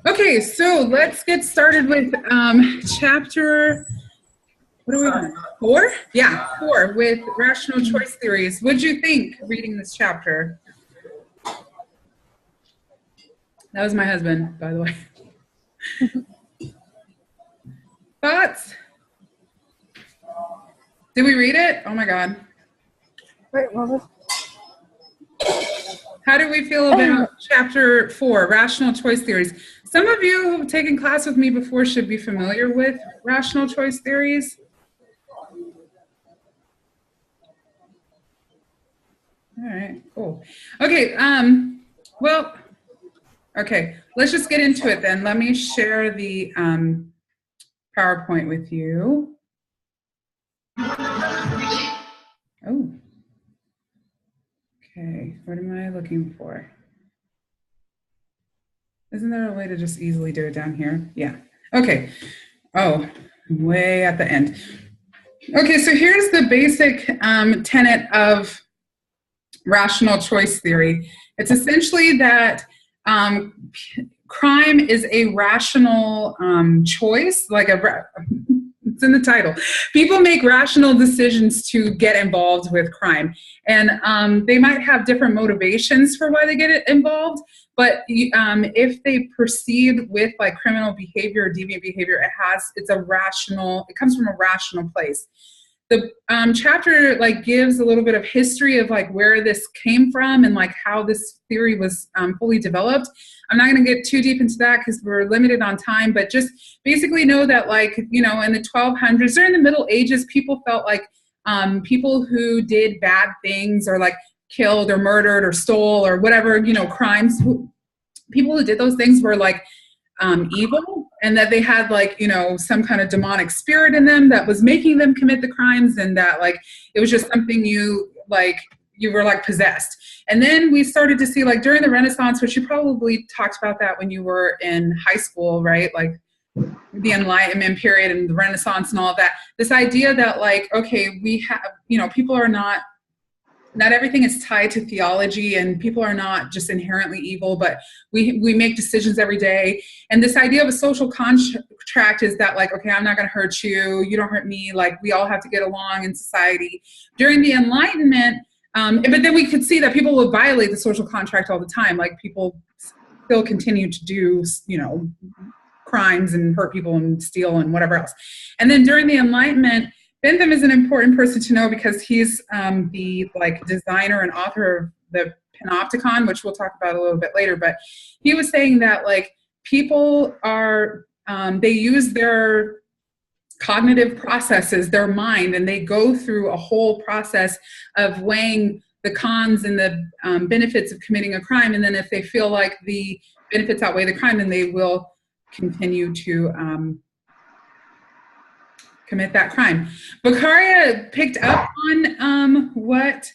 Okay, so let's get started with chapter, what are we on? 4? Yeah, 4 with rational choice theories. What'd you think reading this chapter? That was my husband, by the way. Thoughts? Did we read it? Oh my God. Wait, what was? How do we feel about chapter 4, rational choice theories? Some of you who've taken class with me before should be familiar with rational choice theories. All right, cool. Okay, well, okay, let's just get into it then. Let me share the PowerPoint with you. Oh, okay, what am I looking for? Isn't there a way to just easily do it down here? Yeah, okay. Oh, way at the end. Okay, so here's the basic tenet of rational choice theory. It's essentially that crime is a rational choice, like it's in the title. People make rational decisions to get involved with crime, and they might have different motivations for why they get involved. But if they proceed with like criminal behavior or deviant behavior, it comes from a rational place. The chapter like gives a little bit of history of like where this came from and like how this theory was fully developed. I'm not going to get too deep into that because we're limited on time, but just basically know that like, you know, in the 1200s or in the Middle Ages, people felt like people who did bad things or like killed or murdered or stole or whatever, you know, crimes, people who did those things were like evil, and that they had like, you know, some kind of demonic spirit in them that was making them commit the crimes, and that like it was just something you were like possessed. And then we started to see like during the Renaissance, which you probably talked about that when you were in high school, right? Like the Enlightenment period and the Renaissance and all of that, this idea that like, okay, we have, you know, people are not everything is tied to theology, and people are not just inherently evil, but we make decisions every day. And this idea of a social contract is that like, okay, I'm not going to hurt you, you don't hurt me, like we all have to get along in society. During the Enlightenment, but then we could see that people would violate the social contract all the time. Like people still continue to do, you know, crimes and hurt people and steal and whatever else. And then during the Enlightenment, Bentham is an important person to know because he's the like designer and author of the Panopticon, which we'll talk about a little bit later. But he was saying that like people are, they use their cognitive processes, their mind, and they go through a whole process of weighing the cons and the benefits of committing a crime. And then if they feel like the benefits outweigh the crime, then they will continue to commit that crime. Beccaria picked up on what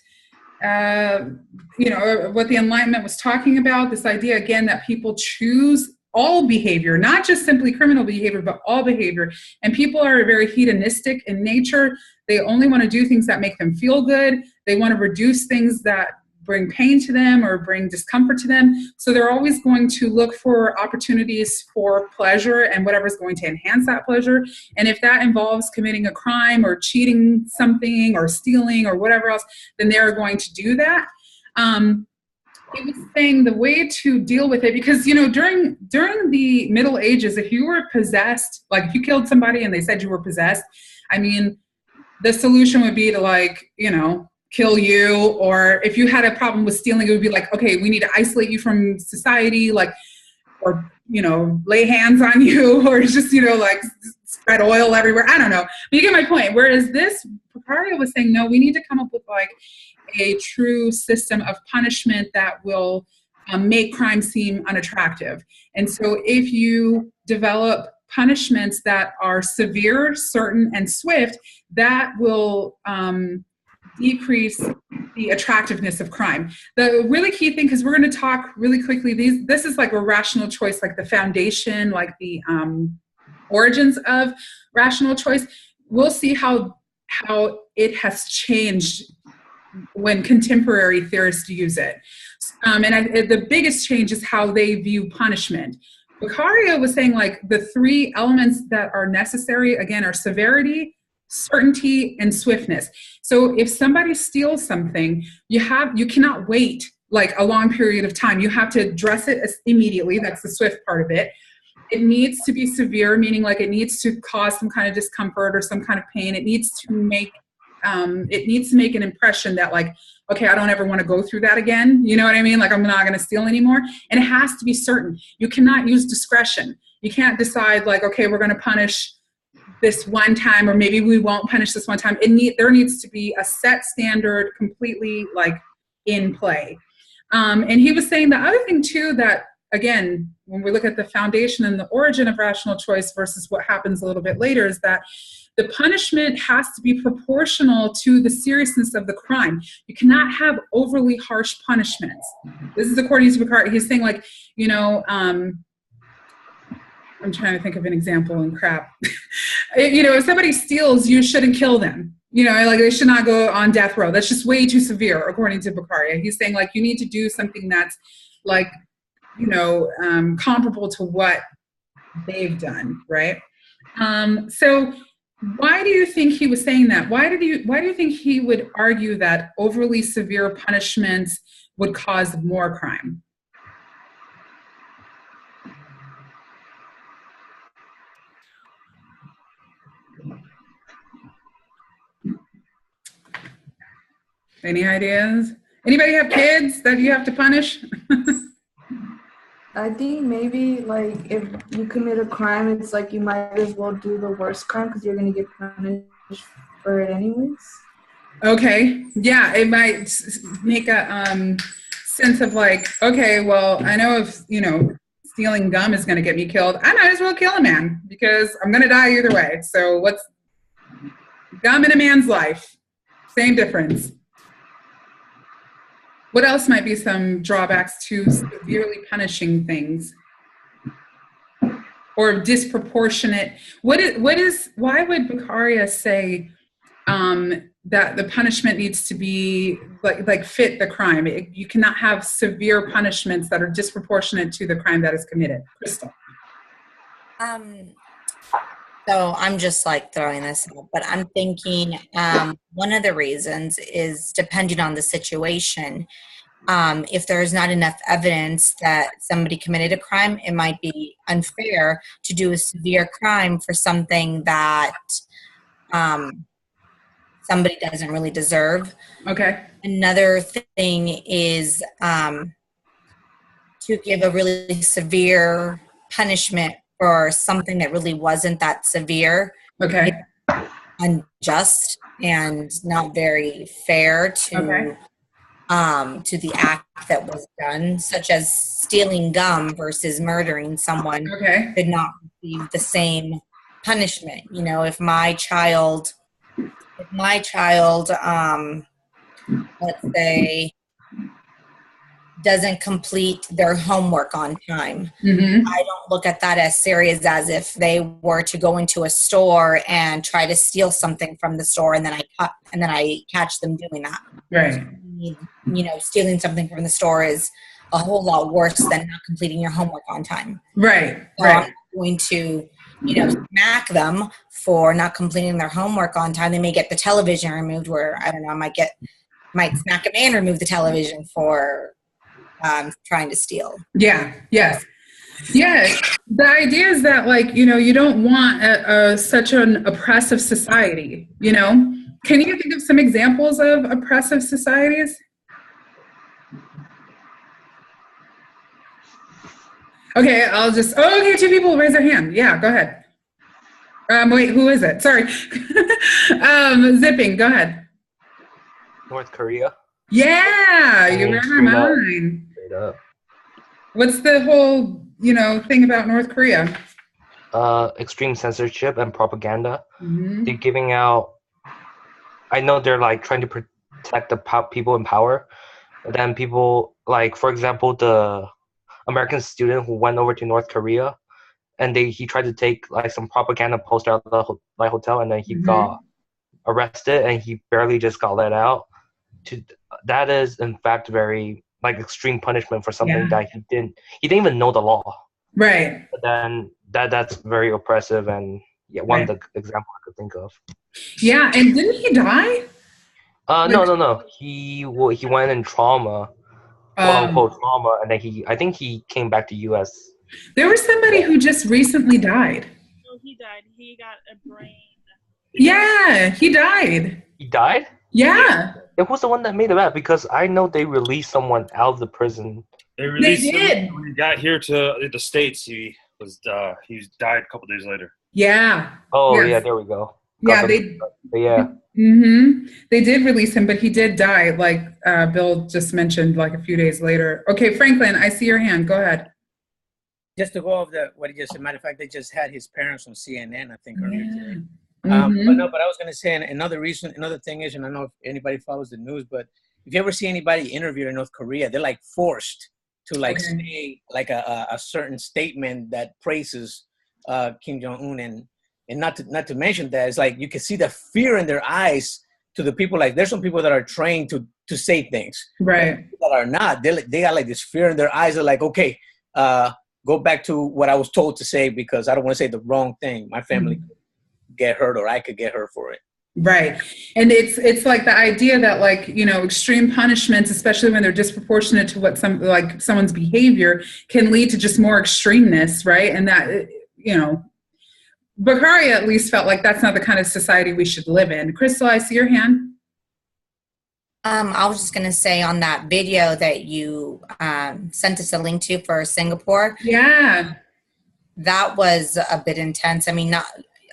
what the Enlightenment was talking about, this idea again that people choose all behavior, not just simply criminal behavior, but all behavior. And people are very hedonistic in nature. They only want to do things that make them feel good. They want to reduce things that bring pain to them or bring discomfort to them. So they're always going to look for opportunities for pleasure and whatever's going to enhance that pleasure. And if that involves committing a crime or cheating something or stealing or whatever else, then they're going to do that. He was saying the way to deal with it, because, you know, during the Middle Ages, if you were possessed, like if you killed somebody and they said you were possessed, I mean, the solution would be to like, you know, kill you. Or if you had a problem with stealing, it would be like, okay, we need to isolate you from society, like, or, you know, lay hands on you, or just, you know, like spread oil everywhere. I don't know. But you get my point. Whereas this, Beccaria was saying, no, we need to come up with like a true system of punishment that will make crime seem unattractive. And so if you develop punishments that are severe, certain, and swift, that will decrease the attractiveness of crime. The really key thing, because we're going to talk really quickly, this is like a rational choice, like the foundation, like the origins of rational choice. We'll see how it has changed when contemporary theorists use it. And the biggest change is how they view punishment. Beccaria was saying like the three elements that are necessary, again, are severity, certainty, and swiftness. So if somebody steals something, you cannot wait like a long period of time. You have to address it immediately. That's the swift part of it. It needs to be severe, meaning like it needs to cause some kind of discomfort or some kind of pain. It needs to make an impression that like, okay, I don't ever want to go through that again. You know what I mean? Like I'm not going to steal anymore. And it has to be certain. You cannot use discretion. You can't decide like, okay, we're going to punish this one time, or maybe we won't punish this one time. There needs to be a set standard completely like in play. And he was saying the other thing too, that again, when we look at the foundation and the origin of rational choice versus what happens a little bit later, is that the punishment has to be proportional to the seriousness of the crime. You cannot have overly harsh punishments. This is according to Picard. He's saying like, you know, I'm trying to think of an example and crap. You know, if somebody steals, you shouldn't kill them. You know, like they should not go on death row. That's just way too severe, according to Beccaria. He's saying like you need to do something that's like, you know, comparable to what they've done, right? So why do you think he was saying that? Why do you think he would argue that overly severe punishments would cause more crime? Any ideas? Anybody have kids that you have to punish? I think maybe like if you commit a crime, it's like you might as well do the worst crime because you're gonna get punished for it anyways. Okay, yeah, it might make a sense of like, okay, well, I know if you know stealing gum is going to get me killed, I might as well kill a man because I'm going to die either way. So what's gum in a man's life? Same difference. What else might be some drawbacks to severely punishing things? Or disproportionate? Why would Beccaria say that the punishment needs to be like fit the crime? You cannot have severe punishments that are disproportionate to the crime that is committed. Crystal. So I'm just like throwing this out, but I'm thinking one of the reasons is depending on the situation. If there's not enough evidence that somebody committed a crime, it might be unfair to do a severe crime for something that somebody doesn't really deserve. Okay. Another thing is to give a really severe punishment for something that really wasn't that severe. Okay. Unjust and not very fair to the act that was done, such as stealing gum versus murdering someone. Okay. Did not receive the same punishment. You know, if my child, let's say, doesn't complete their homework on time, I don't look at that as serious as if they were to go into a store and try to steal something from the store, and then I catch them doing that. Right. You know, stealing something from the store is a whole lot worse than not completing your homework on time. Right. So right. I'm going to, smack them for not completing their homework on time. They may get the television removed, where I don't know, I might smack a man, remove the television for trying to steal. Yeah. Yes. Yeah. The idea is that, like, you don't want such an oppressive society, Can you think of some examples of oppressive societies? Okay, okay, two people raise their hand. Yeah, go ahead. Wait, who is it? Sorry. Zipping, go ahead. North Korea. Yeah, you read my mind. Straight up. What's the whole, thing about North Korea? Extreme censorship and propaganda. Mm-hmm. They're giving out, I know they're like trying to protect the people in power. But then people, like, for example, the American student who went over to North Korea, and he tried to take like some propaganda poster out of the hotel, and then he got arrested, and he barely just got let out. That is in fact very like extreme punishment for something that he didn't even know the law. Right. But then that's very oppressive, and yeah, one of the example I could think of. Yeah, and didn't he die? No. He went in trauma, quote unquote trauma, and then I think he came back to U.S. There was somebody who just recently died. No, he died. He got a brain. Yeah, he died. He died? Yeah. It was the one that made it back, because I know they released someone out of the prison. They released did. him when he got here to the States. He died a couple days later. Yeah. Oh Yes. yeah, there we go. Yeah, Yeah. They did release him, but he did die, like Bill just mentioned, like a few days later. Okay, Franklin, I see your hand. Go ahead. Just to go over what he just said, matter of fact, they just had his parents on CNN, I think, earlier today. But I was going to say another thing is, and I don't know if anybody follows the news, but if you ever see anybody interviewed in North Korea, they're like forced to say like a certain statement that praises Kim Jong-un, and not to mention that it's like you can see the fear in their eyes to the people. Like there's some people that are trained to say things, right? That are not. They got like this fear in their eyes. They're like, okay, go back to what I was told to say because I don't want to say the wrong thing. My family could get hurt, or I could get hurt for it. Right. And it's like the idea that, like, you know, extreme punishments, especially when they're disproportionate to what someone's behavior, can lead to just more extremeness, right? And that, you know, Bakari at least felt like that's not the kind of society we should live in. Crystal, I see your hand. I was just going to say on that video that you sent us a link to for Singapore. Yeah. That was a bit intense. I mean, not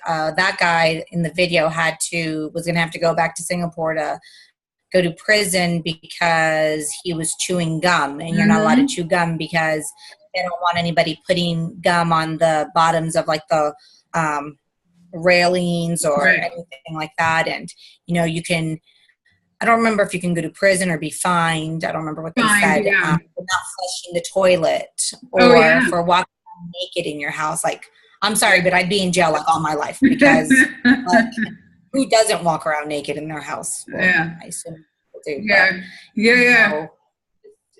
that guy in the video was going to have to go back to Singapore to go to prison because he was chewing gum, and you're not allowed to chew gum because they don't want anybody putting gum on the bottoms of like the railings or anything like that. And, you know, I don't remember if you can go to prison or be fined. I don't remember what they said. Yeah. For not flushing the toilet or for walking naked in your house. Like, I'm sorry, but I'd be in jail like all my life because like, who doesn't walk around naked in their house? Well, I assume people do. Yeah. But, Yeah. You know,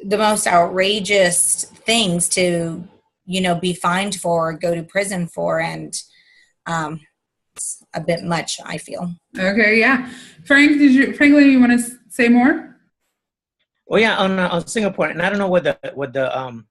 the most outrageous things to, you know, be fined for, go to prison for, and it's a bit much, I feel. Okay, yeah. Franklin, you want to say more? Well, yeah, on Singapore, and I don't know what the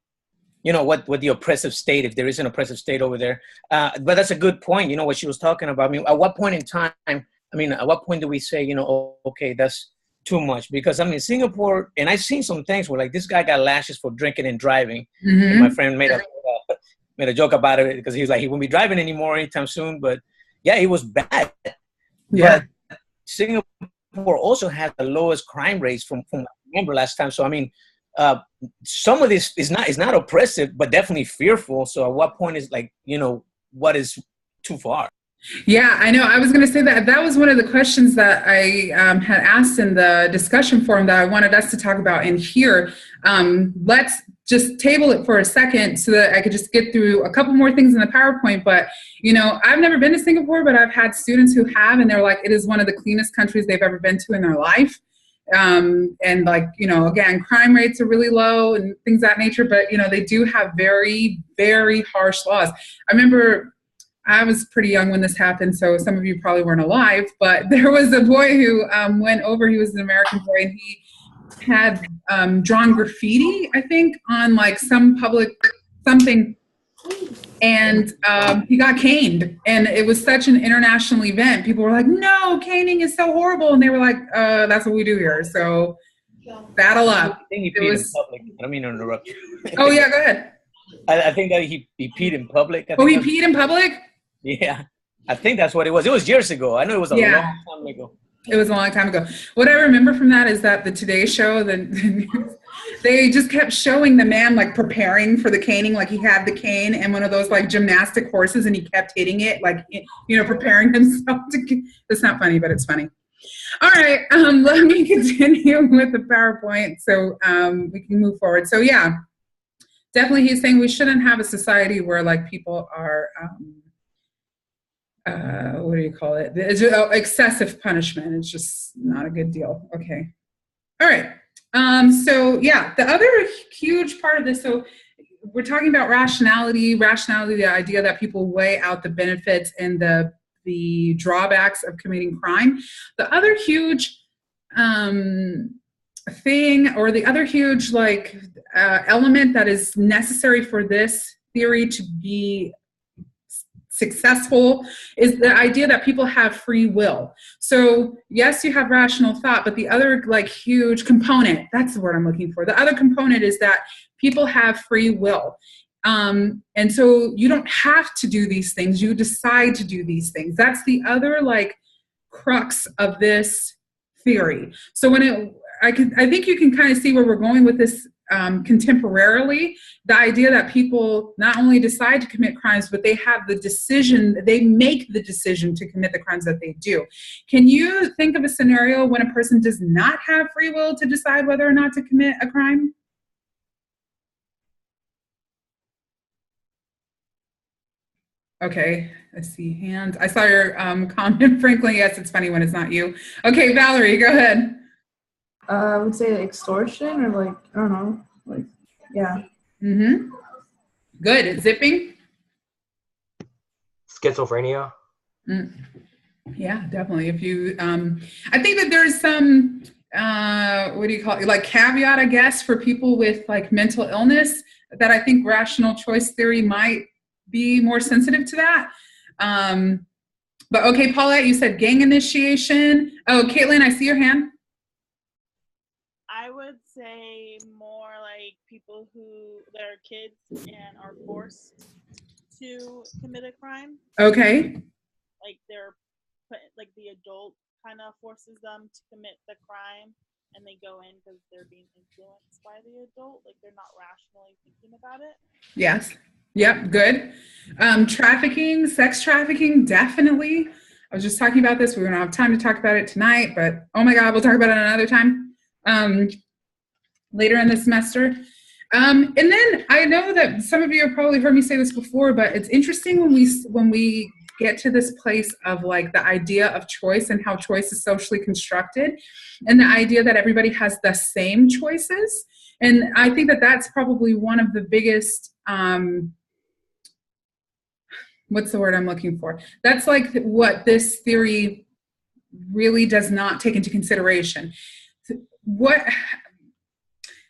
you know, what the oppressive state, if there is an oppressive state over there. But that's a good point, you know, what she was talking about. I mean, at what point in time, at what point do we say, you know, oh, okay, that's too much? Because, I mean, Singapore, and I've seen some things where, like, this guy got lashes for drinking and driving. And my friend made a joke about it because he was like, he won't be driving anymore anytime soon. But, yeah, it was bad. Yeah. But Singapore also has the lowest crime rates from what I remember last time. So, I mean, some of this is not oppressive, but definitely fearful. So at what point is, like, you know, what is too far? Yeah, I know. I was going to say that was one of the questions that I had asked in the discussion forum that I wanted us to talk about in here. Let's just table it for a second so that I could just get through a couple more things in the PowerPoint. But, you know, I've never been to Singapore, but I've had students who have, and they're like, it is one of the cleanest countries they've ever been to in their life. And, like, you know, again, crime rates are really low and things of that nature, but, you know, they do have very, very harsh laws. I remember I was pretty young when this happened, so some of you probably weren't alive, but there was a boy who went over, he was an American boy, and he had drawn graffiti, I think, on like some public something, and he got caned, and it was such an international event. People were like, no, caning is so horrible, and they were like, that's what we do here, so battle up. I think he peed in public. I don't mean to interrupt you. Oh yeah, go ahead. I think that he peed in public. Oh, he peed in public? Yeah, I think that's what it was. It was years ago. I know it was a long time ago. It was a long time ago. What I remember from that is that the Today Show, they just kept showing the man like preparing for the caning, like he had the cane and one of those like gymnastic horses, and he kept hitting it, like, you know, preparing himself to. It's not funny, but it's funny. All right, let me continue with the PowerPoint so we can move forward. So yeah, definitely he's saying we shouldn't have a society where like people are. What do you call it? It's excessive punishment. It's just not a good deal. Okay. All right. So yeah, the other huge part of this, so we're talking about rationality, the idea that people weigh out the benefits and the drawbacks of committing crime. The other huge thing, or the other huge element that is necessary for this theory to be successful is the idea that people have free will. So yes, you have rational thought, but the other huge component, that's the word I'm looking for. The other component is that people have free will. And so you don't have to do these things. You decide to do these things. That's the other crux of this theory. So I think you can kind of see where we're going with this contemporarily. The idea that people not only decide to commit crimes, but they have the decision, they make the decision to commit the crimes that they do. Can you think of a scenario when a person does not have free will to decide whether or not to commit a crime? Okay, I see hands. I saw your comment, Franklin. Yes, it's funny when it's not you. Okay, Valerie, go ahead. I would say extortion, or I don't know, yeah. Mm-hmm. Good. Zipping? Schizophrenia. Yeah, definitely. If you, I think that there's some, what do you call it? Caveat, I guess, for people with mental illness, that I think rational choice theory might be more sensitive to that. But okay, Paulette, you said gang initiation. Oh, Caitlin, I see your hand. I would say more like people who, their kids and are forced to commit a crime. Okay. They're put, the adult kind of forces them to commit the crime, and they go in because they're being influenced by the adult. They're not rationally thinking about it. Yes. Yep. Good. Trafficking, sex trafficking, definitely. I was just talking about this. We don't have time to talk about it tonight, but oh my God, we'll talk about it another time. Later in the semester. And then I know that some of you have probably heard me say this before, but it's interesting when we get to this place of the idea of choice and how choice is socially constructed, and the idea that everybody has the same choices. And I think that that's probably one of the biggest, what's the word I'm looking for? That's what this theory really does not take into consideration.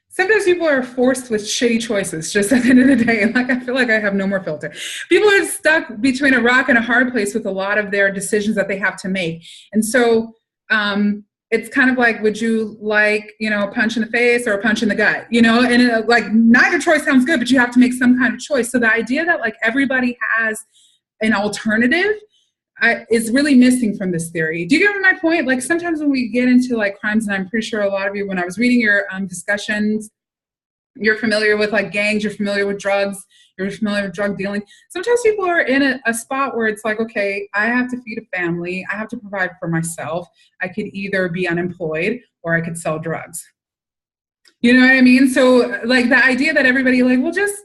Sometimes people are forced with shitty choices just at the end of the day. I feel like I have no more filter. People are stuck between a rock and a hard place with a lot of their decisions that they have to make. And so it's kind of would you a punch in the face or a punch in the gut, and neither choice sounds good, but you have to make some kind of choice. So the idea that everybody has an alternative is really missing from this theory. Do you get my point? Sometimes when we get into crimes, and I'm pretty sure a lot of you, when I was reading your discussions, you're familiar with gangs, you're familiar with drugs, you're familiar with drug dealing. Sometimes people are in a spot where it's okay, I have to feed a family, I have to provide for myself. I could either be unemployed or I could sell drugs. You know what I mean? So the idea that everybody well, just,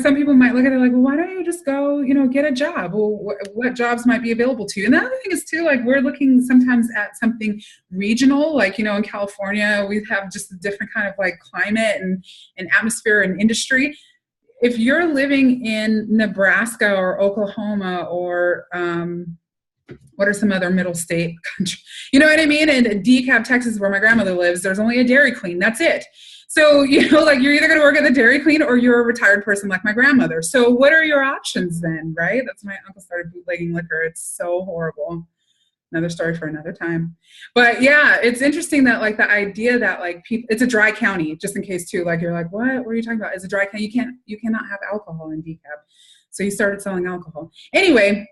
some people might look at it well, why don't you just go, get a job? Well, what jobs might be available to you? And the other thing is too, we're looking sometimes at something regional, in California, we have just a different kind of climate and atmosphere and industry. If you're living in Nebraska or Oklahoma or what are some other middle state country? You know what I mean? In DeKalb, Texas, where my grandmother lives, there's only a Dairy Queen. That's it. So, you're either going to work at the Dairy Queen or you're a retired person like my grandmother. So what are your options then, right? That's my uncle started bootlegging liquor. It's so horrible. Another story for another time. But yeah, it's interesting that the idea that people, it's a dry county, just in case too, you're what are you talking about? It's a dry county. You cannot have alcohol in DeKalb. So he started selling alcohol. Anyway,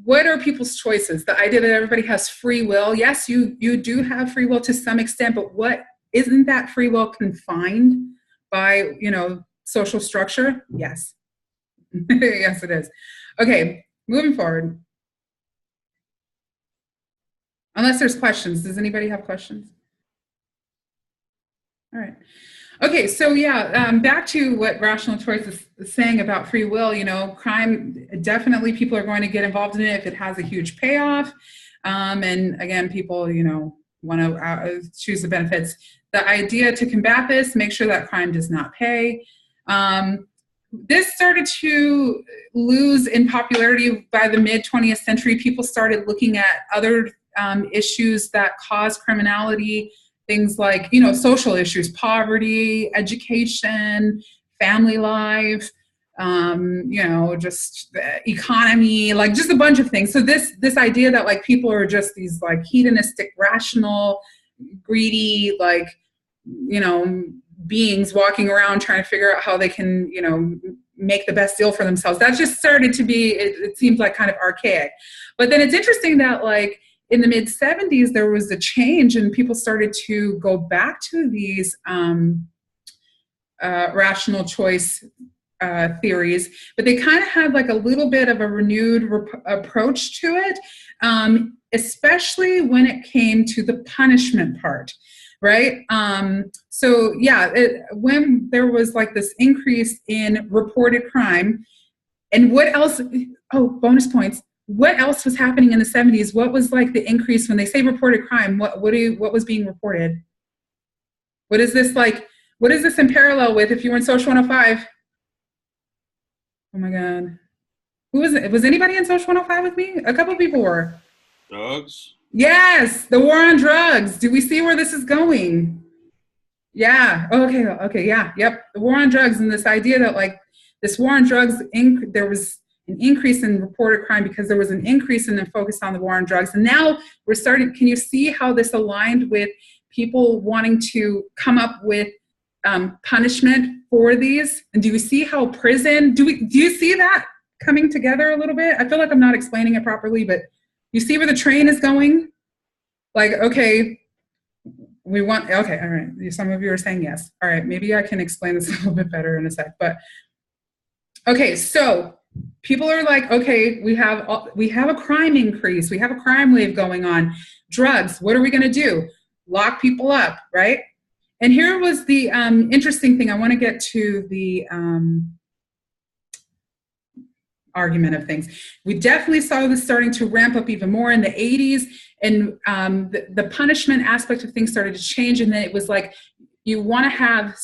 what are people's choices? The idea that everybody has free will. Yes, you do have free will to some extent, but isn't that free will confined by, social structure? Yes. Yes, it is. Okay, moving forward. Unless there's questions. Does anybody have questions? All right. Okay, so yeah, back to what rational choice is saying about free will. Crime, definitely people are going to get involved in it if it has a huge payoff. And again, people, want to choose the benefits. The idea to combat this, make sure that crime does not pay. This started to lose in popularity by the mid 20th century. People started looking at other issues that cause criminality, things like, social issues, poverty, education, family life, just the economy, like just a bunch of things. So this idea that like people are just these like hedonistic, rational, greedy, like, beings walking around trying to figure out how they can, make the best deal for themselves. That just started to be, it seems like kind of archaic. But then it's interesting that like in the mid 70s, there was a change and people started to go back to these rational choice theories, but they kind of had like a little bit of a renewed approach to it, especially when it came to the punishment part. Right. So yeah, when there was like this increase in reported crime, and what else? Oh, bonus points. What else was happening in the 70s? What was like the increase when they say reported crime? What was being reported? What is this like? What is this in parallel with? If you were in Social 105? Oh my God, who was it? Was anybody in Social 105 with me? A couple of people were. Drugs. Yes, the war on drugs. Do we see where this is going? Yeah. Okay. Yeah. Yep. The war on drugs, and this idea that like this war on drugs, there was an increase in reported crime because there was an increase in the focus on the war on drugs. And now we're starting, can you see how this aligned with people wanting to come up with punishment for these? And do you see how prison, do you see that coming together a little bit? I feel like I'm not explaining it properly, but you see where the train is going? Like, okay, all right. Some of you are saying yes. All right, maybe I can explain this a little bit better in a sec. But okay, so people are like, okay, we have a crime increase. We have a crime wave going on. Drugs, what are we going to do? Lock people up, right? And here was the interesting thing. I want to get to the argument of things. We definitely saw this starting to ramp up even more in the 80s, and the punishment aspect of things started to change, and then it was like you want to have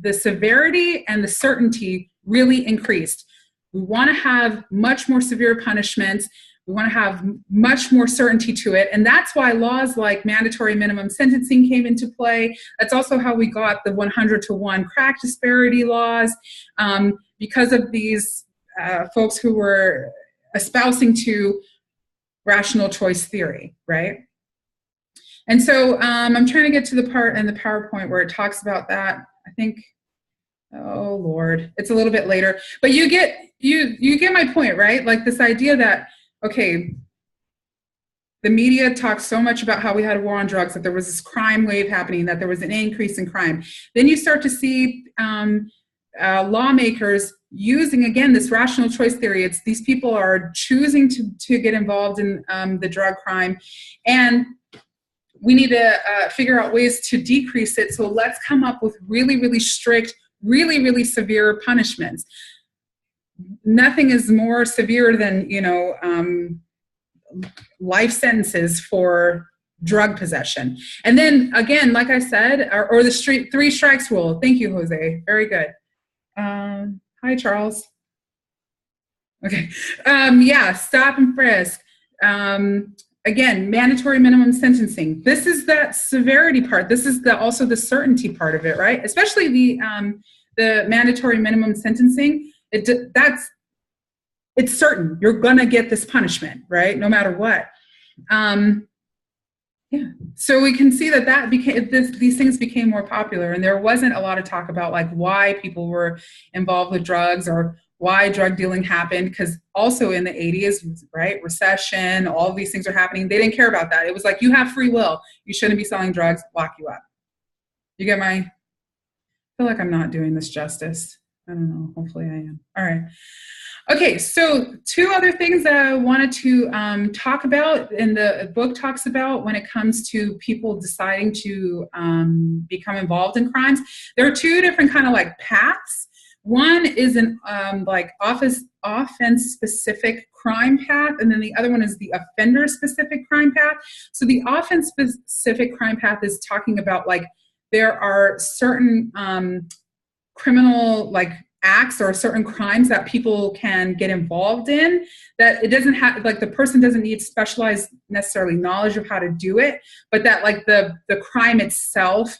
the severity and the certainty really increased. We want to have much more severe punishments. We want to have much more certainty to it, and that's why laws like mandatory minimum sentencing came into play. That's also how we got the 100-to-1 crack disparity laws, because of these folks who were espousing to rational choice theory, right? And so I'm trying to get to the part in the PowerPoint where it talks about that. I think, oh Lord, it's a little bit later, but you get my point, right? Like this idea that, okay, the media talks so much about how we had a war on drugs, that there was this crime wave happening, that there was an increase in crime. Then you start to see lawmakers using, again, this rational choice theory. It's these people are choosing to get involved in the drug crime, and we need to figure out ways to decrease it. So let's come up with really, really strict, really, really severe punishments. Nothing is more severe than, life sentences for drug possession. And then again, like I said, or the 3 strikes rule. Thank you, Jose. Very good. Hi, Charles. Okay. Stop and frisk. Again, mandatory minimum sentencing. This is that severity part. This is also the certainty part of it, right? Especially the mandatory minimum sentencing. It's certain you're gonna get this punishment, right? No matter what. So we can see that these things became more popular, and there wasn't a lot of talk about like why people were involved with drugs or why drug dealing happened, because also in the 80s, right, recession, all of these things are happening. They didn't care about that. It was like, you have free will. You shouldn't be selling drugs, lock you up. You get I feel like I'm not doing this justice. I don't know. Hopefully I am. All right. Okay, so 2 other things that I wanted to talk about, and the book talks about when it comes to people deciding to become involved in crimes. There are 2 different kind of like paths. One is an like offense-specific crime path, and then the other one is the offender-specific crime path. So the offense-specific crime path is talking about like there are certain criminal like acts or certain crimes that people can get involved in, that it doesn't have, like the person doesn't need specialized necessarily knowledge of how to do it, but that like the crime itself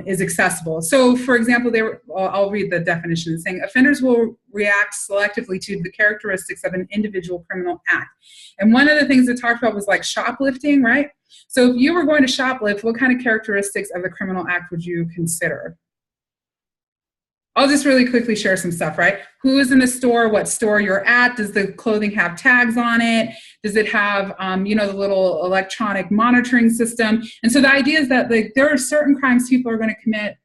is accessible. So for example, I'll read the definition. It's saying offenders will react selectively to the characteristics of an individual criminal act. And one of the things it talked about was like shoplifting, right? So if you were going to shoplift, what kind of characteristics of the criminal act would you consider? I'll just really quickly share some stuff, right? Who is in the store, what store you're at, does the clothing have tags on it? Does it have, the little electronic monitoring system? And so the idea is that like, there are certain crimes people are going to commit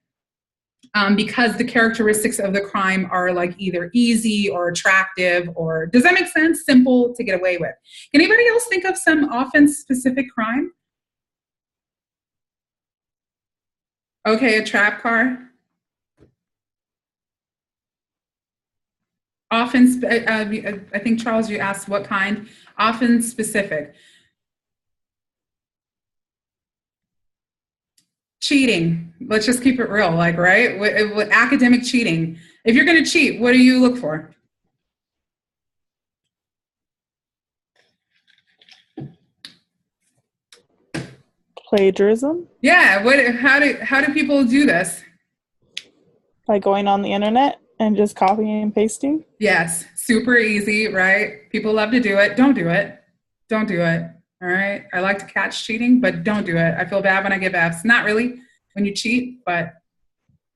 because the characteristics of the crime are like either easy or attractive, or does that make sense? Simple to get away with. Can anybody else think of some offense-specific crime? Okay, a trap car. Often, I think, Charles, you asked what kind. Often specific. Cheating. Let's just keep it real, like, right? With academic cheating. If you're going to cheat, what do you look for? Plagiarism. Yeah. How do people do this? By going on the internet and just copying and pasting? Yes, super easy, right? People love to do it. Don't do it. Don't do it, all right? I like to catch cheating, but don't do it. I feel bad when I give Fs. Not really when you cheat, but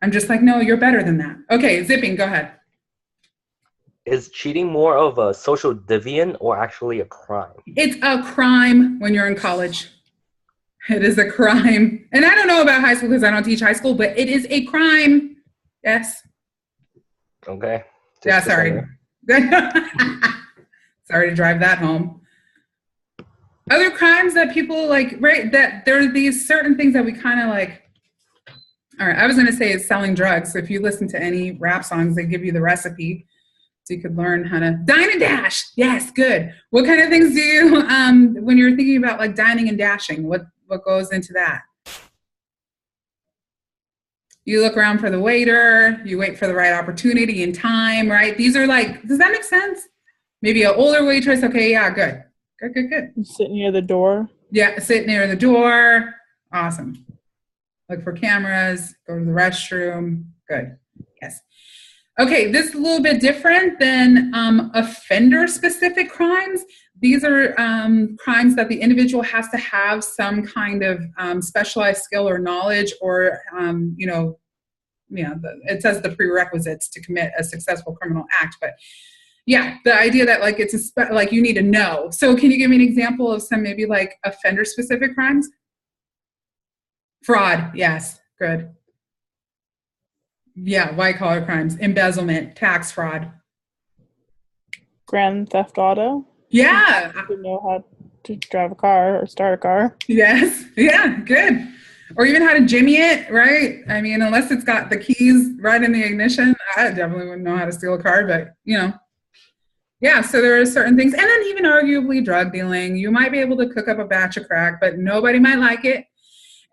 I'm just like, no, you're better than that. Okay, Zipping, go ahead. Is cheating more of a social deviant or actually a crime? It's a crime when you're in college. It is a crime. And I don't know about high school because I don't teach high school, but it is a crime. Yes. Okay. Yeah, sorry. Sorry to drive that home. Other crimes that people like, right, that there are these certain things that we kind of like, all right, I was going to say it's selling drugs. So if you listen to any rap songs, they give you the recipe so you could learn how to dine and dash. Yes, good. What kind of things do you, when you're thinking about like dining and dashing, what goes into that? You look around for the waiter, you wait for the right opportunity and time, right? These are like, does that make sense? Maybe an older waitress, okay, yeah, good. Good. You sit near the door. Yeah, sit near the door. Awesome. Look for cameras, go to the restroom. Good, yes. Okay, this is a little bit different than offender-specific crimes. These are crimes that the individual has to have some kind of specialized skill or knowledge, or it says the prerequisites to commit a successful criminal act. But yeah, the idea that like it's like you need to know. So can you give me an example of some maybe like offender-specific crimes? Fraud, yes, good. Yeah, white-collar crimes, embezzlement, tax fraud. Grand theft auto. Yeah. You know how to drive a car or start a car. Yes. Yeah, good. Or even how to jimmy it, right? I mean, unless it's got the keys right in the ignition, I definitely wouldn't know how to steal a car, but, Yeah, so there are certain things. And then even arguably drug dealing. You might be able to cook up a batch of crack, but nobody might like it.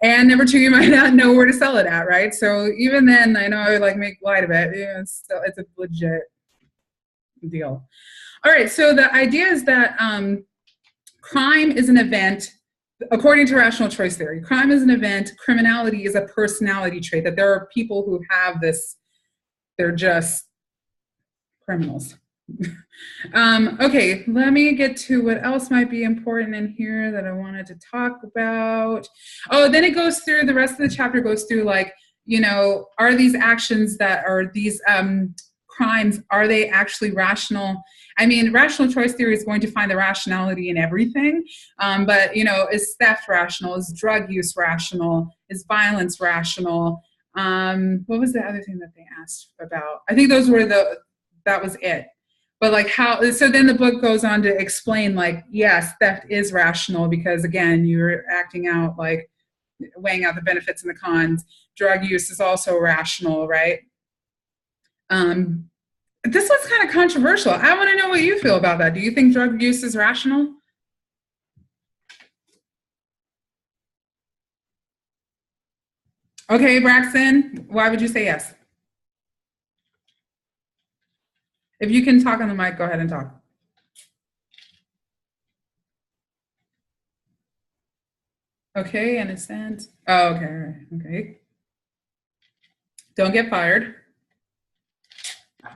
And number two, you might not know where to sell it at, right? So even then, I know I would like make light of it. It's a legit deal. All right, so the idea is that crime is an event, according to rational choice theory. Crime is an event, criminality is a personality trait, that there are people who have this, they're just criminals. Okay, let me get to what else might be important in here that I wanted to talk about. Oh, then it goes through, the rest of the chapter goes through like, are these actions that are these crimes, are they actually rational? I mean, rational choice theory is going to find the rationality in everything, but is theft rational? Is drug use rational? Is violence rational? What was the other thing that they asked about? I think those were that was it. But like so then the book goes on to explain like, yes, theft is rational because again, you're acting out, like weighing out the benefits and the cons. Drug use is also rational, right? This one's kind of controversial. I want to know what you feel about that. Do you think drug use is rational? Okay, Braxton, why would you say yes? If you can talk on the mic, go ahead and talk. Okay, understand. Oh, okay, okay. Don't get fired.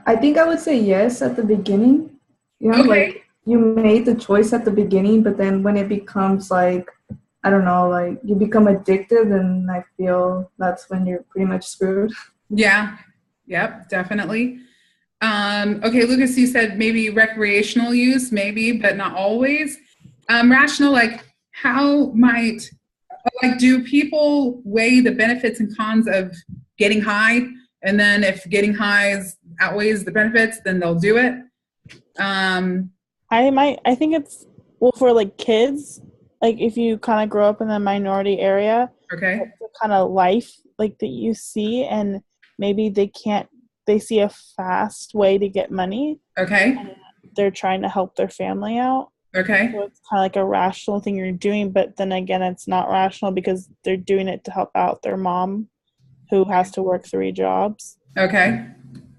I think I would say yes at the beginning. You know, Okay. like you made the choice at the beginning, but then when it becomes like, I don't know, like you become addicted, and I feel that's when you're pretty much screwed. Yeah. Yep, definitely. Okay, Lucas, you said maybe recreational use, maybe, but not always. Rational, like how might, like, do people weigh the benefits and cons of getting high? And then if getting high outweighs the benefits, then they'll do it. I think it's, well, for like kids, like if you kind of grow up in a minority area, Okay. it's the kind of life like that you see, and maybe they see a fast way to get money. Okay. And they're trying to help their family out. Okay. So it's kind of like a rational thing you're doing, but then again, it's not rational because they're doing it to help out their mom who has to work 3 jobs. Okay.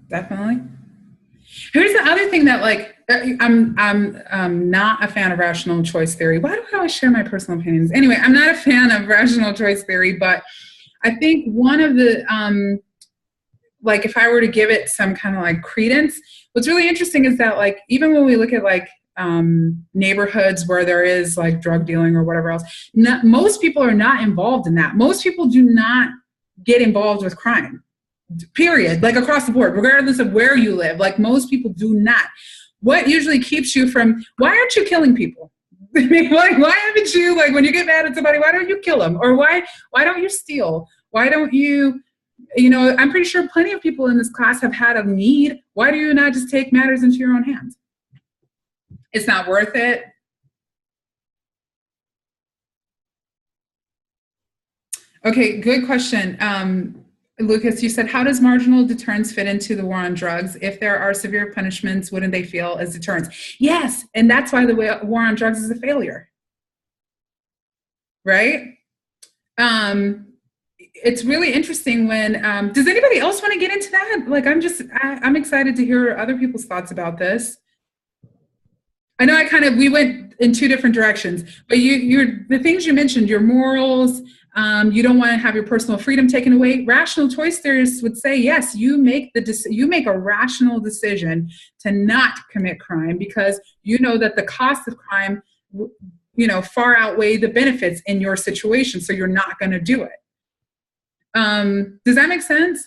Definitely. Here's the other thing that, like, I'm not a fan of rational choice theory. Why do I always share my personal opinions? Anyway, I'm not a fan of rational choice theory, but I think one of the, like, if I were to give it some kind of like credence, what's really interesting is that, like, even when we look at like neighborhoods where there is like drug dealing or whatever else, most people are not involved in that. Most people do not get involved with crime. Period. Like across the board, regardless of where you live, like most people do not. What usually keeps you from, why aren't you killing people? why haven't you, like when you get mad at somebody, why don't you kill them? Or why don't you steal? Why don't you, I'm pretty sure plenty of people in this class have had a need. Why do you not just take matters into your own hands? It's not worth it. Okay, good question. Lucas, you said, how does marginal deterrence fit into the war on drugs? If there are severe punishments, wouldn't they feel as deterrents? Yes, and that's why the war on drugs is a failure, right? It's really interesting when, does anybody else want to get into that? Like, I'm excited to hear other people's thoughts about this. I know we went in 2 different directions, but the things you mentioned, your morals, you don't want to have your personal freedom taken away. Rational choice theorists would say, yes, you make a rational decision to not commit crime because you know that the cost of crime, far outweigh the benefits in your situation, so you're not going to do it. Does that make sense?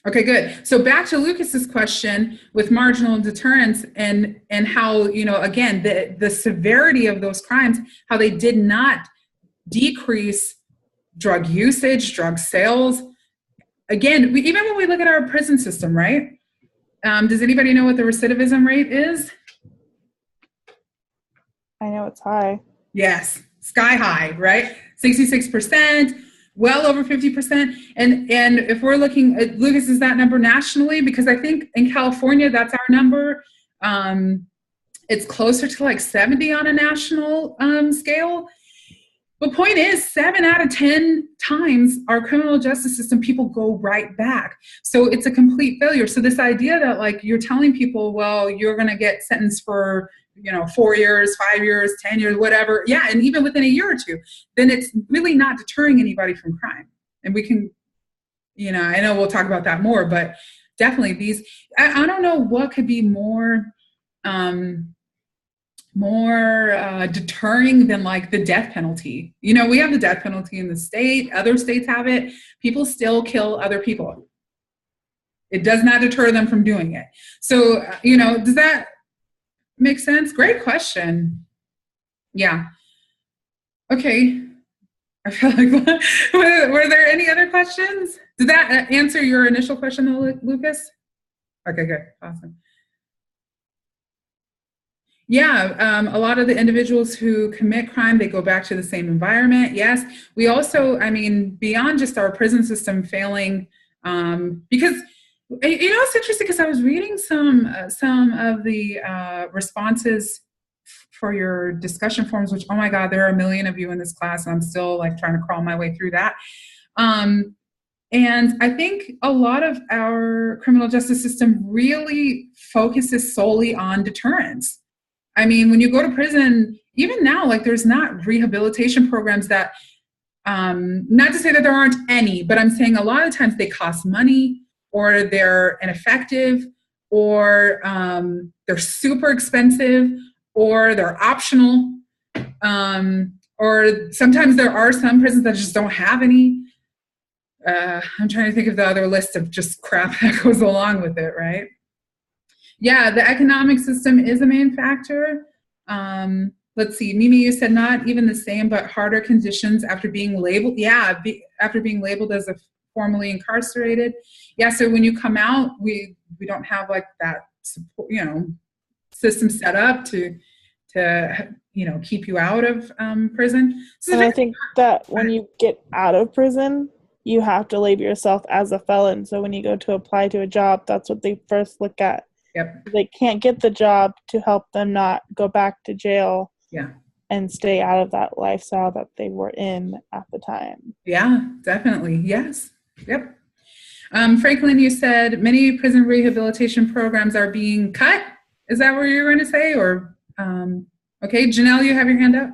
Okay, good. So back to Lucas's question with marginal deterrence and how, again, the severity of those crimes, how they did not decrease drug usage, drug sales. Again, even when we look at our prison system, right? Does anybody know what the recidivism rate is? I know it's high. Yes, sky high, right? 66%. Well over 50%. And if we're looking at, Lucas, is that number nationally? Because I think in California, that's our number. It's closer to like 70 on a national scale. The point is 7 out of 10 times our criminal justice system, people go right back. So it's a complete failure. So this idea that like you're telling people, well, you're going to get sentenced for 4 years, 5 years, 10 years, whatever. Yeah. And even within a year or 2, then it's really not deterring anybody from crime. And we can, I know we'll talk about that more, but definitely I don't know what could be more deterring than like the death penalty. We have the death penalty in the state. Other states have it. People still kill other people. It does not deter them from doing it. So, does that make sense? Great question. Yeah. Okay. I feel like, were there any other questions? Did that answer your initial question though, Lucas? Okay, good. Awesome. Yeah, a lot of the individuals who commit crime, they go back to the same environment. Yes, we also, beyond just our prison system failing, because, it's interesting because I was reading some of the responses for your discussion forums, which, oh my God, there are a million of you in this class, and I'm still like trying to crawl my way through that. And I think a lot of our criminal justice system really focuses solely on deterrence. I mean, when you go to prison, even now, like there's not rehabilitation programs that, not to say that there aren't any, but I'm saying a lot of times they cost money, or they're ineffective, or they're super expensive, or they're optional. Or sometimes there are some prisons that just don't have any. I'm trying to think of the other list of just crap that goes along with it, right? Yeah, the economic system is a main factor. Let's see, Mimi, you said not even the same, but harder conditions after being labeled. Yeah, after being labeled as a formerly incarcerated. Yeah, so when you come out, we don't have like that support, system set up to keep you out of prison. So and I think that when you get out of prison, you have to label yourself as a felon. So when you go to apply to a job, that's what they first look at. Yep. They can't get the job to help them not go back to jail. Yeah. And stay out of that lifestyle that they were in at the time. Yeah, definitely. Yes. Yep. Franklin, you said many prison rehabilitation programs are being cut. Is that what you were going to say? Or okay, Janelle, you have your hand up.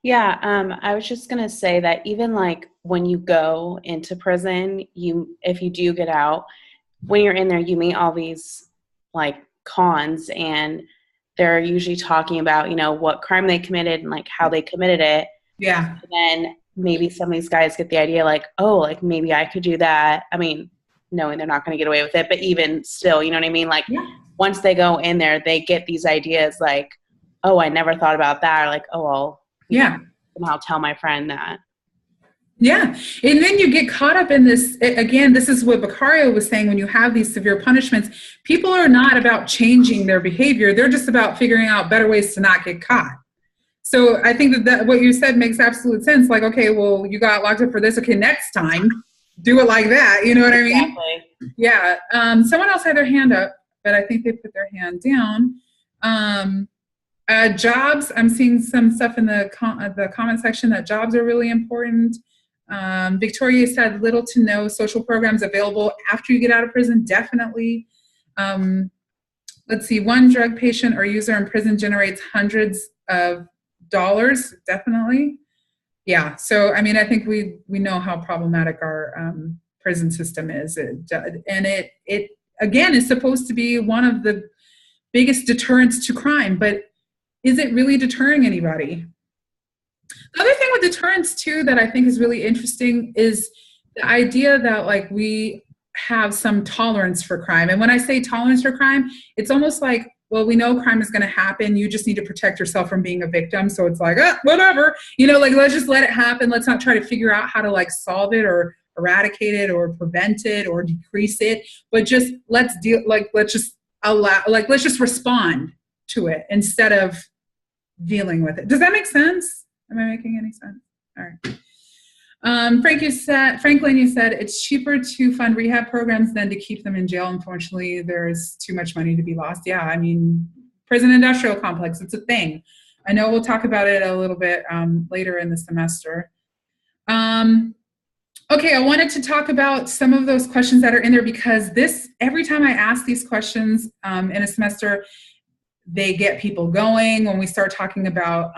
Yeah, I was just going to say that even like when you go into prison, if you do get out, when you're in there, you meet all these like cons, and they're usually talking about, what crime they committed and like how they committed it. Yeah. And then maybe some of these guys get the idea like, oh, like maybe I could do that. I mean, knowing they're not going to get away with it, but even still, you know what I mean? Like once they go in there, they get these ideas like, oh, I never thought about that. Or like, oh, well, I'll tell my friend that. Yeah. And then you get caught up in this. Again, this is what Beccario was saying. When you have these severe punishments, people are not about changing their behavior. They're just about figuring out better ways to not get caught. So I think that what you said makes absolute sense. Like, okay, well, you got locked up for this. Okay, next time, do it like that. You know what I mean? Exactly. Yeah. Someone else had their hand up, but I think they put their hand down. Jobs, I'm seeing some stuff in the comment section that jobs are really important. Victoria said little to no social programs available after you get out of prison. Definitely. Let's see, one drug patient or user in prison generates hundreds of dollars. Definitely. Yeah. So, I mean, I think we know how problematic our prison system is. And it again is supposed to be one of the biggest deterrents to crime, but is it really deterring anybody? The other thing with deterrence too that I think is really interesting is the idea that like we have some tolerance for crime. And when I say tolerance for crime, it's almost like, well, we know crime is going to happen. You just need to protect yourself from being a victim. So it's like, whatever, like let's just let it happen. Let's not try to figure out how to like solve it or eradicate it or prevent it or decrease it, but just let's just respond to it instead of dealing with it. Does that make sense? Am I making any sense? All right. Franklin, you said it's cheaper to fund rehab programs than to keep them in jail. Unfortunately, there's too much money to be lost. Yeah, I mean, prison industrial complex, it's a thing. I know we'll talk about it a little bit later in the semester. Okay, I wanted to talk about some of those questions that are in there because every time I ask these questions in a semester, they get people going. When we start talking about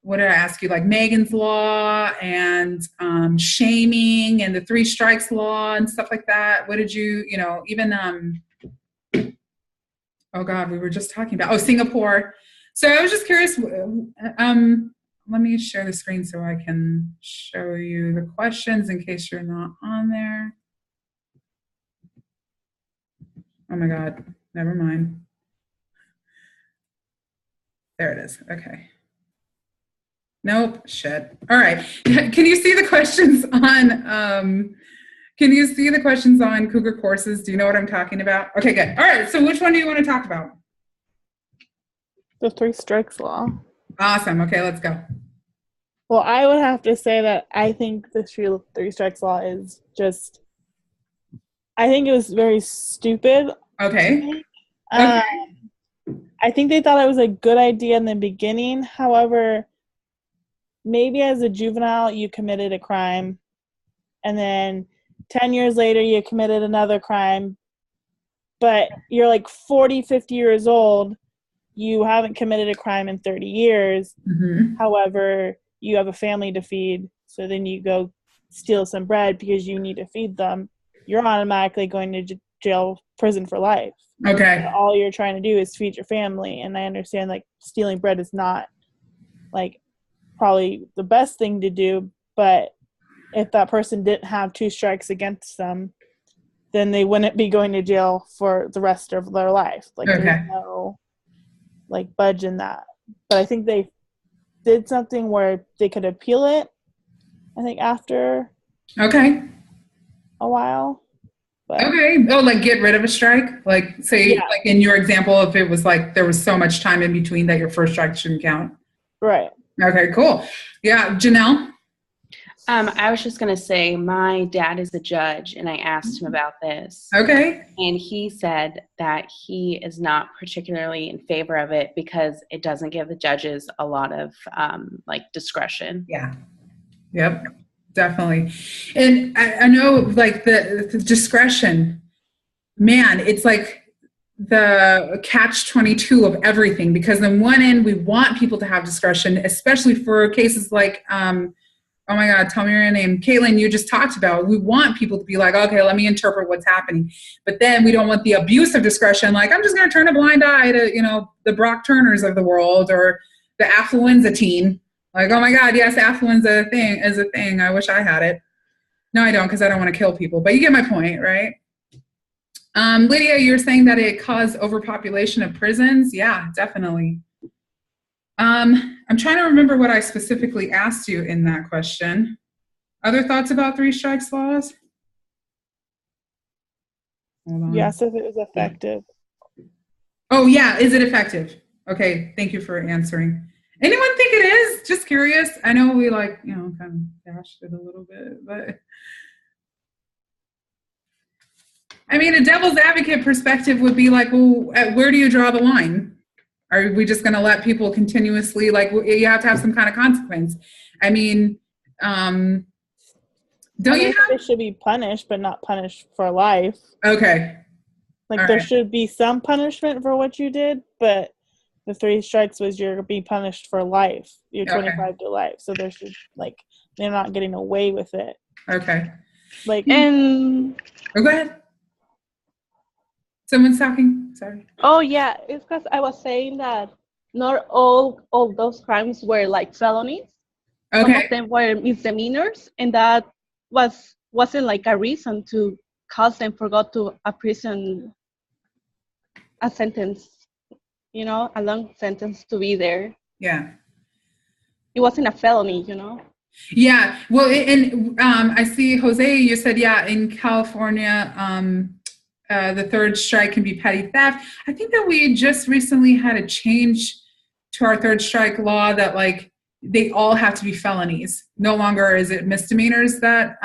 what did I ask you? Like Megan's Law and shaming and the 3 strikes law and stuff like that. What did you, even, oh God, we were just talking about, Singapore. So I was just curious, let me share the screen so I can show you the questions in case you're not on there. Oh my God, never mind. There it is, okay. Nope, shit. All right. Can you see the questions on Cougar Courses? Do you know what I'm talking about? Okay, good. All right, so which one do you want to talk about? The 3 strikes law. Awesome. Okay, let's go. Well, I would have to say that I think the 3 strikes law is just, I think it was very stupid. Okay. I think they thought it was a good idea in the beginning. However, maybe as a juvenile, you committed a crime, and then 10 years later, you committed another crime, but you're like 40, 50 years old. You haven't committed a crime in 30 years. Mm-hmm. However, you have a family to feed. So then you go steal some bread because you need to feed them. You're automatically going to jail, prison for life. Okay. But all you're trying to do is feed your family. And I understand like stealing bread is not like probably the best thing to do. But if that person didn't have 2 strikes against them, then they wouldn't be going to jail for the rest of their life. Like there's no like budge in that. But I think they did something where they could appeal it, I think, after a while. But, okay. Oh, like get rid of a strike? Like say, like in your example, if it was like there was so much time in between that your first strike shouldn't count. Right. Okay, cool. Yeah, Janelle? I was just going to say, my dad is a judge, and I asked him about this. Okay. And he said that he is not particularly in favor of it because it doesn't give the judges a lot of, like, discretion. Yeah. Yep, definitely. And I know, like, the discretion, man, it's like the catch-22 of everything, because on one end, we want people to have discretion, especially for cases like, oh my God, tell me your name. Caitlin, you just talked about. We want people to be like, okay, let me interpret what's happening. But then we don't want the abuse of discretion. Like, I'm just going to turn a blind eye to, you know, the Brock Turners of the world or the affluenza teen. Like, oh my God, yes, affluenza is a thing. I wish I had it. No, I don't, because I don't want to kill people. But you get my point, right? Lydia, you're saying that it caused overpopulation of prisons? Yeah, definitely. I'm trying to remember what I specifically asked you in that question. Other thoughts about 3 strikes laws? Hold on. Yes, if it was effective. Oh, yeah. Is it effective? Okay. Thank you for answering. Anyone think it is? Just curious. I know we like, you know, kind of dashed it a little bit, but I mean, a devil's advocate perspective would be like, well, where do you draw the line? Are we just going to let people continuously, like, you have to have some kind of consequence? I mean, don't you have? They should be punished, but not punished for life. Okay. Like, all there right. should be some punishment for what you did, but the 3 strikes was you're being punished for life. You're 25 to life. So there should, like, they're not getting away with it. Okay. Like, oh, go ahead. Someone's talking. Sorry. Oh yeah, it's because I was saying that not all those crimes were like felonies. Okay. Some of them were misdemeanors, and that wasn't like a reason to cause them forgot to a sentence, you know, a long sentence to be there. Yeah. It wasn't a felony, you know. Yeah. Well, and I see, Jose, you said, yeah, in California, the 3rd strike can be petty theft. I think that we just recently had a change to our 3rd strike law that, like, they all have to be felonies. No longer is it misdemeanors that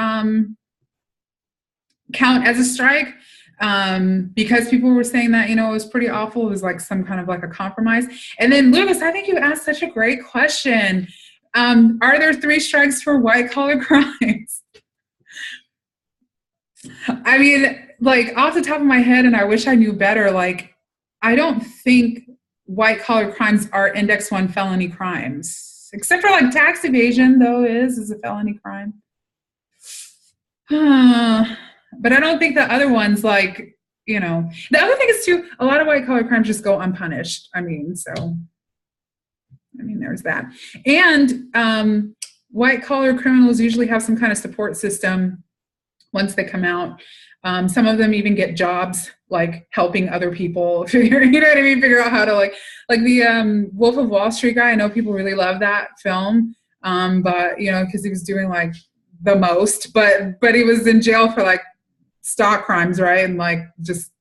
count as a strike, because people were saying that, you know, it was pretty awful. It was like some kind of like a compromise. And then, Lucas, I think you asked such a great question. Are there 3 strikes for white-collar crimes? I mean, like, off the top of my head, and I wish I knew better, like, I don't think white-collar crimes are Index 1 felony crimes. Except for, like, tax evasion, though, is a felony crime. But I don't think the other ones, like, you know. The other thing is, too, a lot of white-collar crimes just go unpunished. I mean, there's that. And white-collar criminals usually have some kind of support system once they come out. Some of them even get jobs, like helping other people figure, you know what I mean? Figure out how to like the Wolf of Wall Street guy. I know people really love that film, but you know, because he was doing like the most, but he was in jail for like stock crimes, right? And like just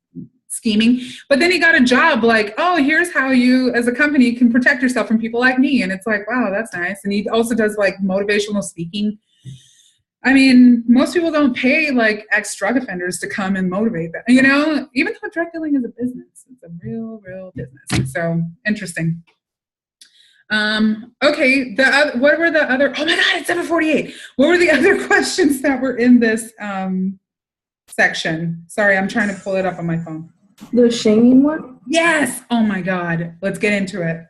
scheming. But then he got a job, like, oh, here's how you, as a company, can protect yourself from people like me. And it's like, wow, that's nice. And he also does like motivational speaking. I mean, most people don't pay like ex-drug offenders to come and motivate them, you know, even though drug dealing is a business. It's a real business. So interesting. Okay. What were the other, oh my God, it's 7:48. What were the other questions that were in this section. Sorry, I'm trying to pull it up on my phone. The shaming one? Yes. Oh my God. Let's get into it.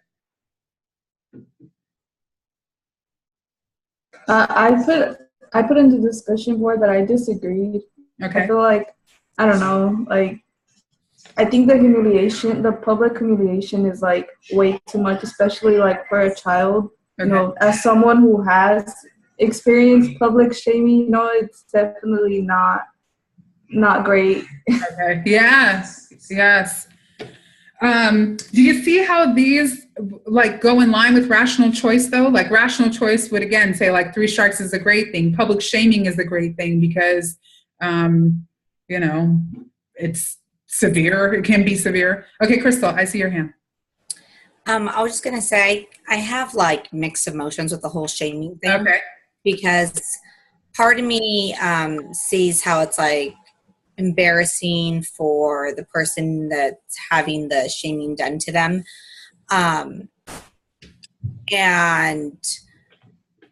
I put into the discussion board that I disagreed. Okay. I feel like, I don't know, like, I think the public humiliation is like way too much, especially like for a child. Okay. You know, as someone who has experienced public shaming, you know, it's definitely not great. Okay. Yes. Yes. Do you see how these like go in line with rational choice though? Like rational choice would again say like 3 strikes is a great thing. Public shaming is a great thing because, you know, it's severe. It can be severe. Okay, Crystal, I see your hand. I was just gonna say I have like mixed emotions with the whole shaming thing. Okay. Because part of me sees how it's like embarrassing for the person that's having the shaming done to them. And,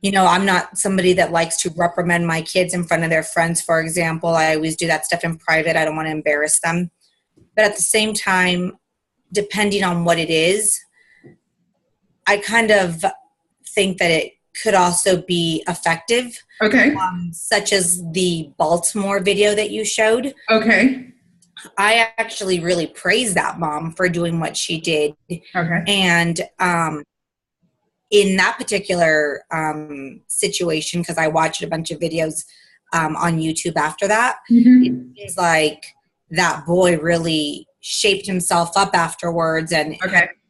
you know, I'm not somebody that likes to reprimand my kids in front of their friends, for example. I always do that stuff in private. I don't want to embarrass them. But at the same time, depending on what it is, I kind of think that it could also be effective. Okay. Such as the Baltimore video that you showed. Okay. I actually really praise that mom for doing what she did. Okay. And in that particular situation, because I watched a bunch of videos on YouTube after that, it seems like that boy really shaped himself up afterwards and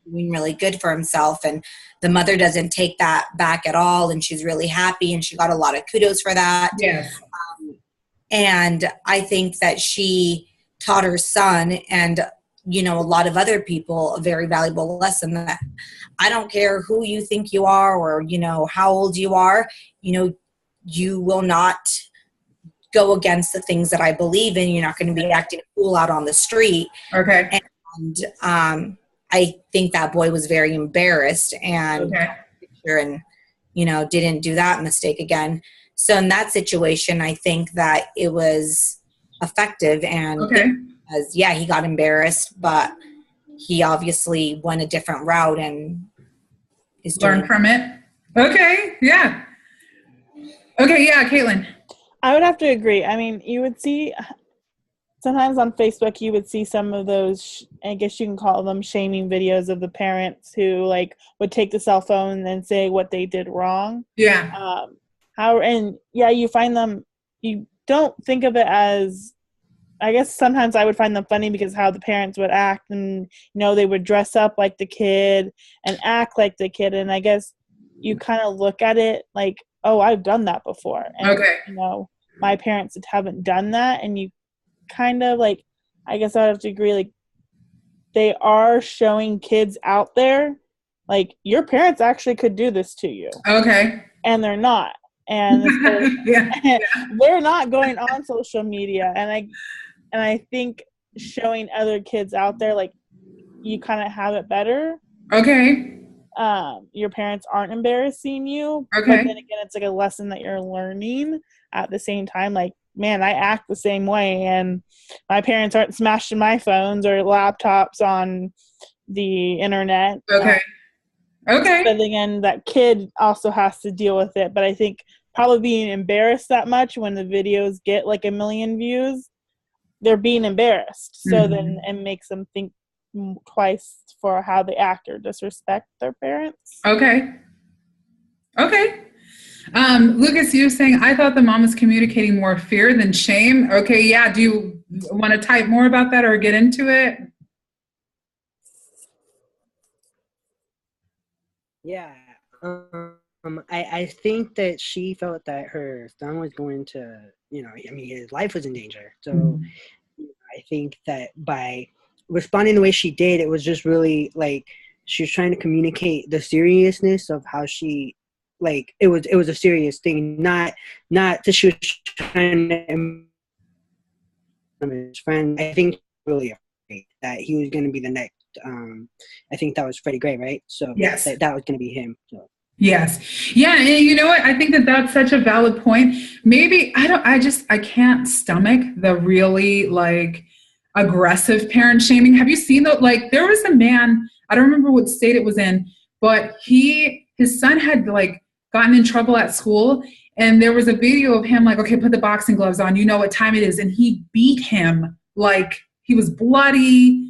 doing really good for himself. And the mother doesn't take that back at all. And she's really happy. And she got a lot of kudos for that. Yes. And I think that she taught her son and, you know, a lot of other people a very valuable lesson that I don't care who you think you are or, you know, how old you are, you know, you will not go against the things that I believe in. You're not going to be acting a fool out on the street. Okay. And I think that boy was very embarrassed and, and, you know, didn't do that mistake again. So in that situation, I think that it was effective and because, yeah, he got embarrassed, but he obviously went a different route and is learned from it. Okay. Yeah. Okay. Yeah. Caitlin. I would have to agree. I mean, you would see sometimes on Facebook, you would see some of those, I guess you can call them shaming videos of the parents who like would take the cell phone and say what they did wrong. Yeah. You find them, you don't think of it as, I guess sometimes I would find them funny because how the parents would act and, you know, they would dress up like the kid and act like the kid. And I guess you kind of look at it like, oh, I've done that before. And, you know, my parents haven't done that. And you kind of like, I guess I have to agree, like they are showing kids out there, like your parents actually could do this to you. Okay. And they're not. And they're not going on social media. And I think showing other kids out there, like you kind of have it better. Okay. Your parents aren't embarrassing you. Okay. But then again, it's like a lesson that you're learning at the same time. Like, man, I act the same way, and my parents aren't smashing my phones or laptops on the internet. Okay. But again, that kid also has to deal with it. But I think probably being embarrassed that much when the videos get like 1 million views, they're being embarrassed. So then it makes them think twice for how they act or disrespect their parents. Okay. Lucas, you were saying, I thought the mom was communicating more fear than shame. Okay, yeah. Do you want to type more about that or get into it? Yeah. I think that she felt that her son was going to, you know, I mean, his life was in danger. So I think that by responding the way she did, it was just really like she was trying to communicate the seriousness of how she, like, it was a serious thing, not that she was trying to his friend. I think really afraid that he was going to be the next. I think that was Freddie Gray, right? So yes, that was going to be him. So Yes. Yeah. And you know what? I think that that's such a valid point. Maybe I can't stomach the really like aggressive parent shaming. Have you seen that? Like there was a man, I don't remember what state it was in, but his son had like gotten in trouble at school. And there was a video of him like, okay, put the boxing gloves on. You know what time it is. And he beat him like he was bloody.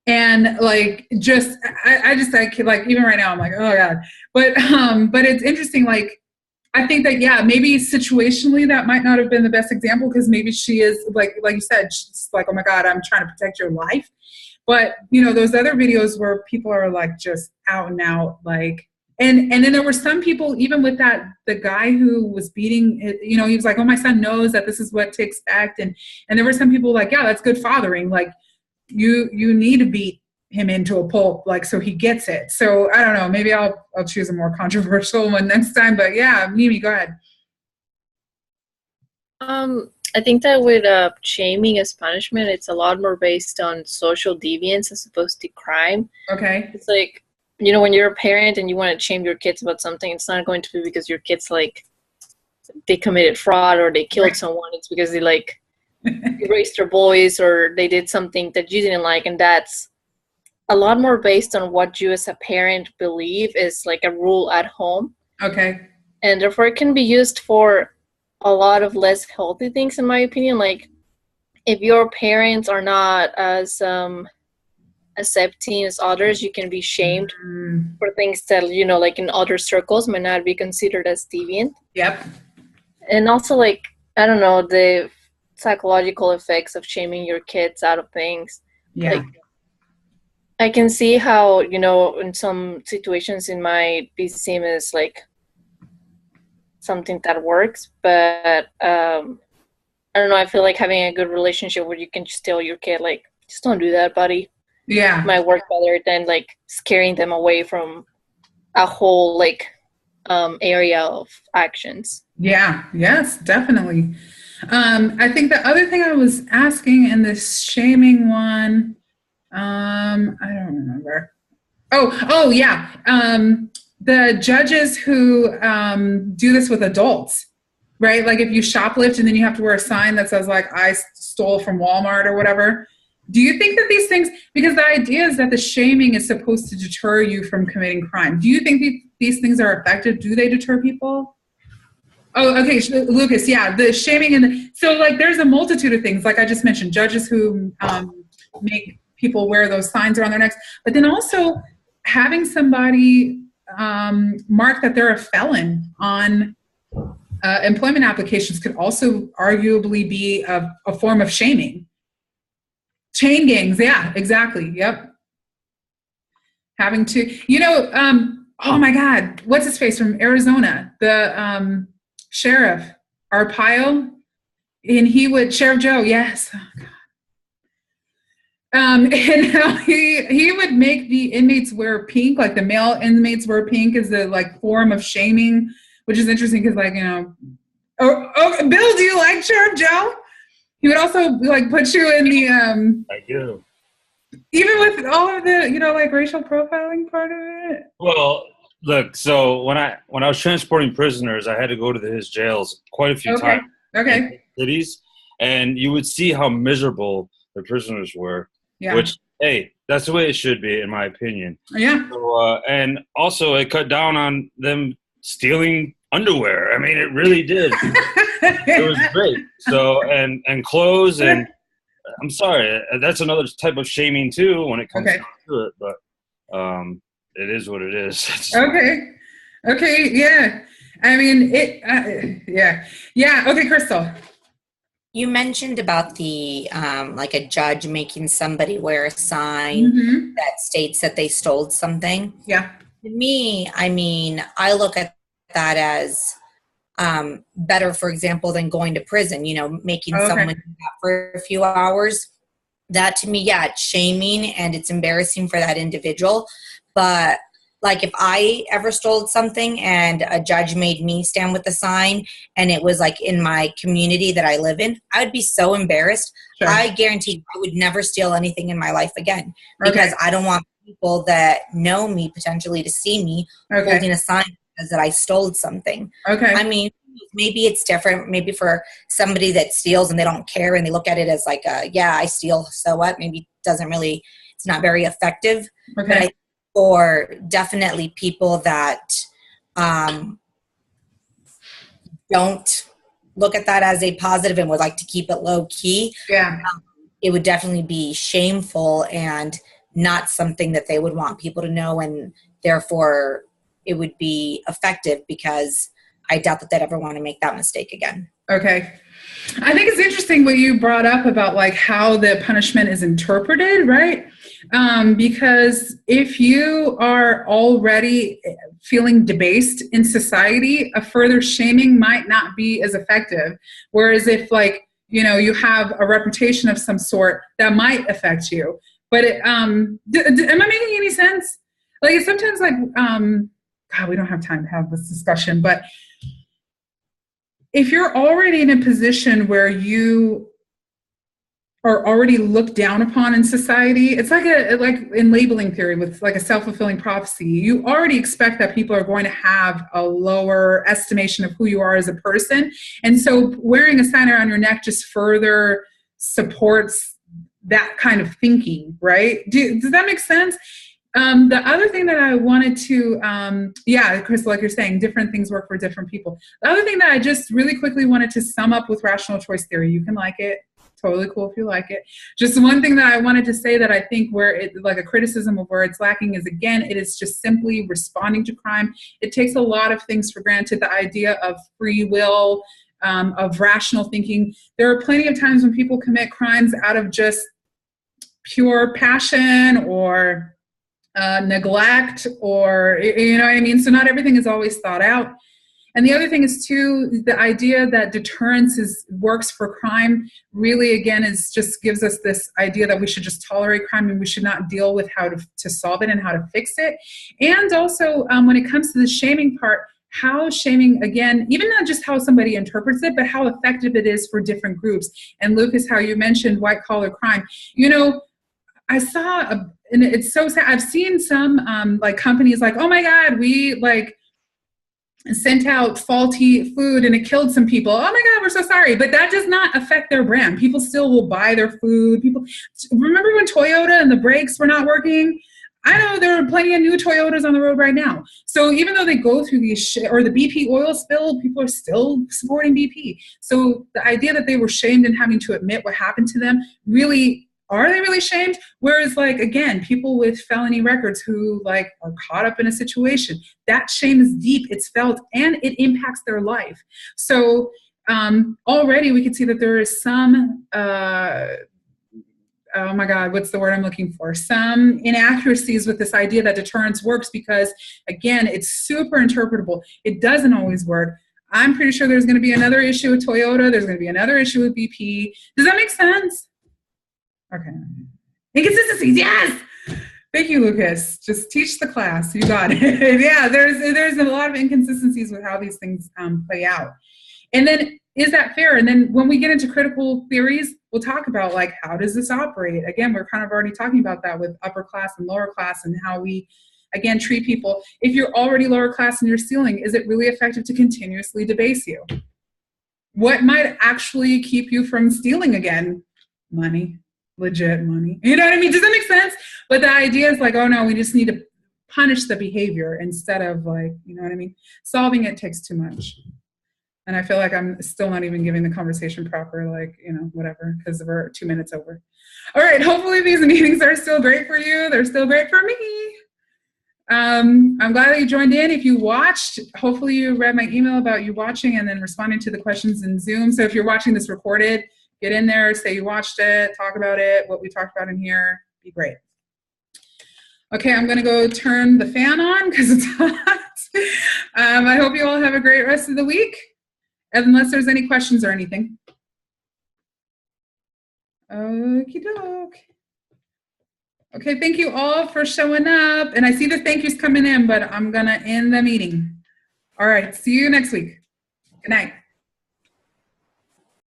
And like just I could like even right now I'm like oh god but it's interesting like I think that yeah maybe situationally that might not have been the best example because maybe she is like you said she's like oh my god I'm trying to protect your life but you know those other videos where people are like just out and out like and then there were some people even with that the guy who was beating you know he was like oh my son knows that this is what to expect and there were some people like yeah that's good fathering like you need to beat him into a pulp like so he gets it so I don't know maybe I'll choose a more controversial one next time but yeah Mimi go ahead. I think that with shaming as punishment it's a lot more based on social deviance as opposed to crime. Okay. It's like you know when you're a parent and you want to shame your kids about something it's not going to be because your kids like they committed fraud or they killed someone it's because they like erased their voice or they did something that you didn't like and that's a lot more based on what you as a parent believe is like a rule at home. Okay. And therefore it can be used for a lot of less healthy things in my opinion like if your parents are not as accepting as others you can be shamed for things that you know like in other circles might not be considered as deviant. Yep. And also like I don't know the psychological effects of shaming your kids out of things. Yeah. Like, I can see how, you know, in some situations it might be seen as like something that works, but I don't know, I feel like having a good relationship where you can just tell your kid like, just don't do that, buddy. Yeah. It might work better than like scaring them away from a whole like area of actions. Yeah, yes, definitely. I think the other thing I was asking in this shaming one, I don't remember. Oh yeah. The judges who do this with adults, right? Like if you shoplift and then you have to wear a sign that says like, I stole from Walmart or whatever. Do you think that these things, because the idea is that the shaming is supposed to deter you from committing crime. Do you think these things are effective? Do they deter people? Oh, okay, Lucas, yeah, the shaming so like there's a multitude of things, like I just mentioned, judges who make people wear those signs around their necks, but then also having somebody mark that they're a felon on employment applications could also arguably be a form of shaming. Chain gangs, yeah, exactly, yep. Having to, you know, oh my God, what's his face from Arizona, the Sheriff Arpaio, and Sheriff Joe, yes. Oh, God. And how he would make the inmates wear pink, like the male inmates wear pink as a like form of shaming, which is interesting because like, you know, oh, Bill, do you like Sheriff Joe? He would also like put you in the I do. Even with all of the, you know, like racial profiling part of it. Well, look, so when I was transporting prisoners, I had to go to his jails quite a few times. Okay. In cities, and you would see how miserable the prisoners were. Yeah. Which, hey, that's the way it should be, in my opinion. Yeah. So, and also, it cut down on them stealing underwear. I mean, it really did. It was great. So, and clothes, and I'm sorry, that's another type of shaming too when it comes down to it. But it is what it is. Okay. Yeah. I mean, yeah. Okay, Crystal. You mentioned about the like a judge making somebody wear a sign that states that they stole something. Yeah. To me, I mean, I look at that as better, for example, than going to prison, you know, making someone do that for a few hours. That to me, yeah, it's shaming and it's embarrassing for that individual. But like if I ever stole something and a judge made me stand with the sign and it was like in my community that I live in, I would be so embarrassed. Sure. I guarantee I would never steal anything in my life again because I don't want people that know me potentially to see me holding a sign because that I stole something. Okay. I mean, maybe it's different. Maybe for somebody that steals and they don't care and they look at it as like, yeah, I steal, so what? Maybe it doesn't really, it's not very effective. Okay. But I think for definitely people that don't look at that as a positive and would like to keep it low key, yeah, it would definitely be shameful and not something that they would want people to know, and therefore it would be effective, because I doubt that they'd ever want to make that mistake again. Okay. I think it's interesting what you brought up about like how the punishment is interpreted, right? Because if you are already feeling debased in society, a further shaming might not be as effective. Whereas if like, you know, you have a reputation of some sort, that might affect you. But am I making any sense? Like sometimes like, God, we don't have time to have this discussion, but if you're already in a position where you are already looked down upon in society, it's like in labeling theory with like a self-fulfilling prophecy. You already expect that people are going to have a lower estimation of who you are as a person. And so wearing a sign around your neck just further supports that kind of thinking, right? Does that make sense? The other thing that I wanted to, yeah, Crystal, like you're saying, different things work for different people. The other thing that I just really quickly wanted to sum up with rational choice theory, you can like it, totally cool if you like it. Just one thing that I wanted to say that I think where it, like a criticism of where it's lacking is, again, it is just simply responding to crime. It takes a lot of things for granted, the idea of free will, of rational thinking. There are plenty of times when people commit crimes out of just pure passion or neglect, or, you know what I mean? So not everything is always thought out. And the other thing is too, the idea that deterrence works for crime really, again, just gives us this idea that we should just tolerate crime and we should not deal with how to solve it and how to fix it. And also when it comes to the shaming part, how shaming, again, even not just how somebody interprets it, but how effective it is for different groups. And Lucas, how you mentioned white collar crime, you know, I saw, and it's so sad, I've seen some like companies like, oh my God, we like sent out faulty food and it killed some people. Oh my God, we're so sorry. But that does not affect their brand. People still will buy their food. People remember when Toyota and the brakes were not working? I know there are plenty of new Toyotas on the road right now. So even though they go through these, or the BP oil spill, people are still supporting BP. So the idea that they were shamed in having to admit what happened to them, really, are they really shamed? Whereas, like, again, people with felony records who like are caught up in a situation, that shame is deep, it's felt, and it impacts their life. So already we can see that there is some, oh my God, what's the word I'm looking for? Some inaccuracies with this idea that deterrence works because, again, it's super interpretable. It doesn't always work. I'm pretty sure there's going to be another issue with Toyota. There's going to be another issue with BP. Does that make sense? Okay. Inconsistencies, yes! Thank you, Lucas. Just teach the class. You got it. Yeah, there's a lot of inconsistencies with how these things play out. And then, is that fair? And then when we get into critical theories, we'll talk about, like, how does this operate? Again, we're kind of already talking about that with upper class and lower class and how we, again, treat people. If you're already lower class and you're stealing, is it really effective to continuously debase you? What might actually keep you from stealing again? Money. Legit money. You know what I mean? Does that make sense? But the idea is like, oh no, we just need to punish the behavior instead of, like, you know what I mean? Solving it takes too much. And I feel like I'm still not even giving the conversation proper, like, you know, whatever, because we're 2 minutes over. All right, hopefully these meetings are still great for you. They're still great for me. I'm glad that you joined in. If you watched, hopefully you read my email about you watching and then responding to the questions in Zoom. So if you're watching this recorded, get in there, say you watched it, talk about it, what we talked about in here, be great. Okay, I'm gonna go turn the fan on because it's hot. I hope you all have a great rest of the week, unless there's any questions or anything. Okie doke. Okay, thank you all for showing up. And I see the thank yous coming in, but I'm gonna end the meeting. All right, see you next week. Good night.